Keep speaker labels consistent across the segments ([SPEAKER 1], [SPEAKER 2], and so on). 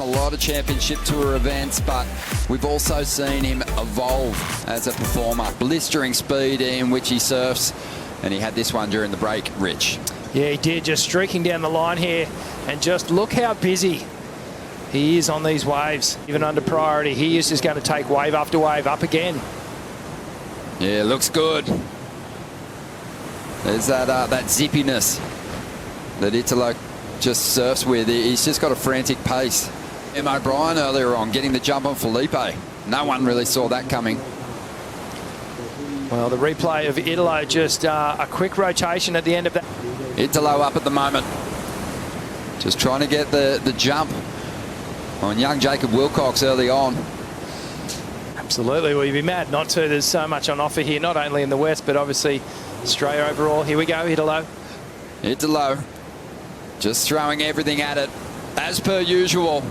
[SPEAKER 1] a lot of championship tour events, but we've also seen him evolve as a performer. Blistering speed in which he surfs, and he had this one during the break, Rich.
[SPEAKER 2] Yeah, he did, just streaking down the line here, and just look how busy he is on these waves. Even under priority, he is just going to take wave after wave up again.
[SPEAKER 1] Yeah, looks good. There's that zippiness that Italo just surfs with. He's just got a frantic pace. M. O'Brien earlier on getting the jump on Felipe. No one really saw that coming.
[SPEAKER 2] Well, the replay of Italo, just a quick rotation at the end of that.
[SPEAKER 1] Italo up at the moment. Just trying to get the jump on young Jacob Wilcox early on.
[SPEAKER 2] Absolutely. Well, you'd be mad not to. There's so much on offer here, not only in the West, but obviously Australia overall. Here we go, Italo.
[SPEAKER 1] Italo just throwing everything at it, as per usual.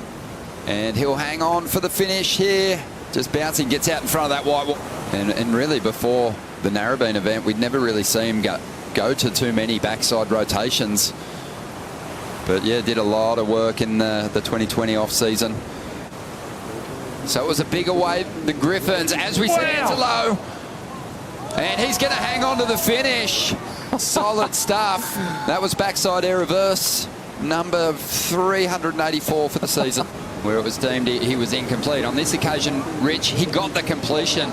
[SPEAKER 1] And he'll hang on for the finish here. Just bouncing, gets out in front of that white wall. And really, before the Narrabeen event, we'd never really seen him go to too many backside rotations. But yeah, did a lot of work in the 2020 off-season. So it was a bigger wave, the Griffins, as we see Italo. And he's going to hang on to the finish. Solid stuff. That was backside air reverse, number 384 for the season, where it was deemed he was incomplete. On this occasion, Rich, he got the completion,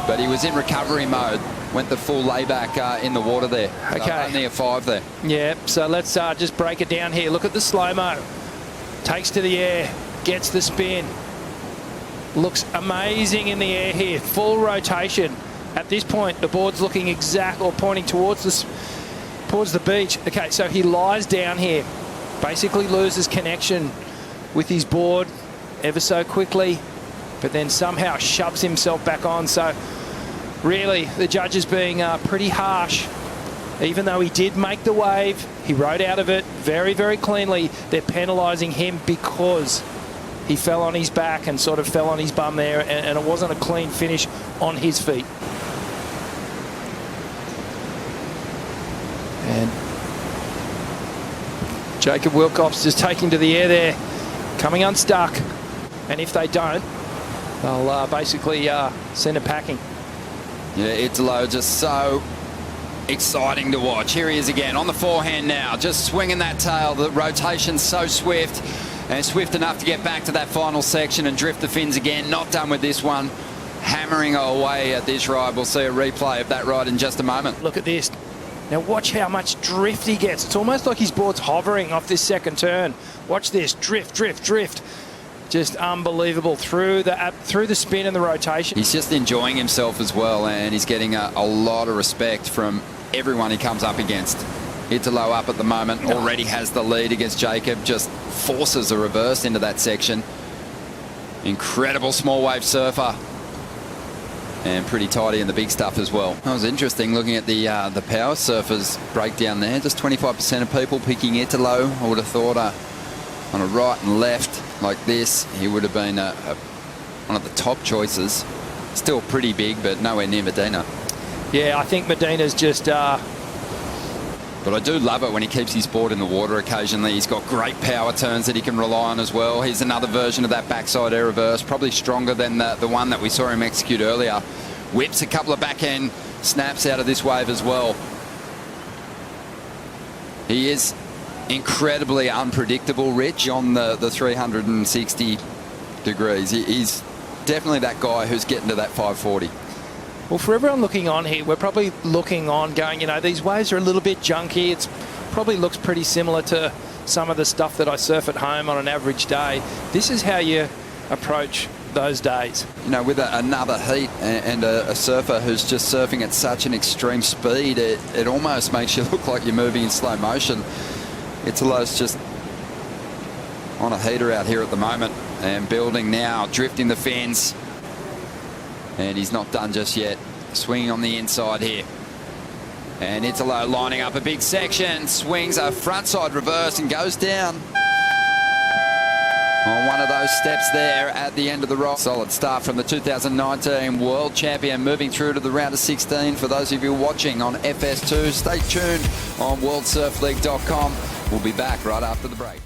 [SPEAKER 1] but he was in recovery mode. Went the full layback in the water there.
[SPEAKER 2] Okay.
[SPEAKER 1] So only a 5 there.
[SPEAKER 2] Yeah, so let's just break it down here. Look at the slow-mo. Takes to the air, gets the spin. Looks amazing in the air here. Full rotation. At this point, the board's looking exact or pointing towards the beach. Okay, so he lies down here. Basically loses connection with his board ever so quickly, but then somehow shoves himself back on. So really, the judge is being pretty harsh. Even though he did make the wave, he rode out of it very, very cleanly. They're penalising him because he fell on his back and sort of fell on his bum there, and it wasn't a clean finish on his feet. And Jacob Wilcox just taking to the air there, coming unstuck. And if they don't, they'll basically send him packing.
[SPEAKER 1] Yeah, Italo just so exciting to watch. Here he is again on the forehand now, just swinging that tail. The rotation's so swift, and swift enough to get back to that final section and drift the fins again. Not done with this one. Hammering away at this ride. We'll see a replay of that ride in just a moment.
[SPEAKER 2] Look at this. Now watch how much drift he gets. It's almost like his board's hovering off this second turn. Watch this. Drift, drift, drift. Just unbelievable through the spin and the rotation.
[SPEAKER 1] He's just enjoying himself as well, and he's getting a lot of respect from everyone he comes up against. Italo up at the moment, already has the lead against Jacob, just forces a reverse into that section. Incredible small wave surfer, and pretty tidy in the big stuff as well. That was interesting looking at the power surfers breakdown there. Just 25% of people picking Italo. I would have thought on a right and left like this, he would have been one of the top choices. Still pretty big, but nowhere near Medina.
[SPEAKER 2] Yeah, I think Medina's just...
[SPEAKER 1] But I do love it when he keeps his board in the water occasionally. He's got great power turns that he can rely on as well. Here's another version of that backside air reverse, probably stronger than the one that we saw him execute earlier. Whips a couple of backhand snaps out of this wave as well. He is incredibly unpredictable, Rich, on the 360 degrees. He's definitely that guy who's getting to that 540.
[SPEAKER 2] Well, for everyone looking on here, we're probably looking on going, you know, these waves are a little bit junky. It probably looks pretty similar to some of the stuff that I surf at home on an average day. This is how you approach those days. You
[SPEAKER 1] know, with another heat and a surfer who's just surfing at such an extreme speed, it almost makes you look like you're moving in slow motion. Italo's just on a heater out here at the moment and building now, drifting the fins. And he's not done just yet. Swinging on the inside here. And Italo lining up a big section. Swings a frontside reverse and goes down on one of those steps there at the end of the ride. Solid start from the 2019 World Champion, moving through to the round of 16. For those of you watching on FS2, stay tuned on worldsurfleague.com. We'll be back right after the break.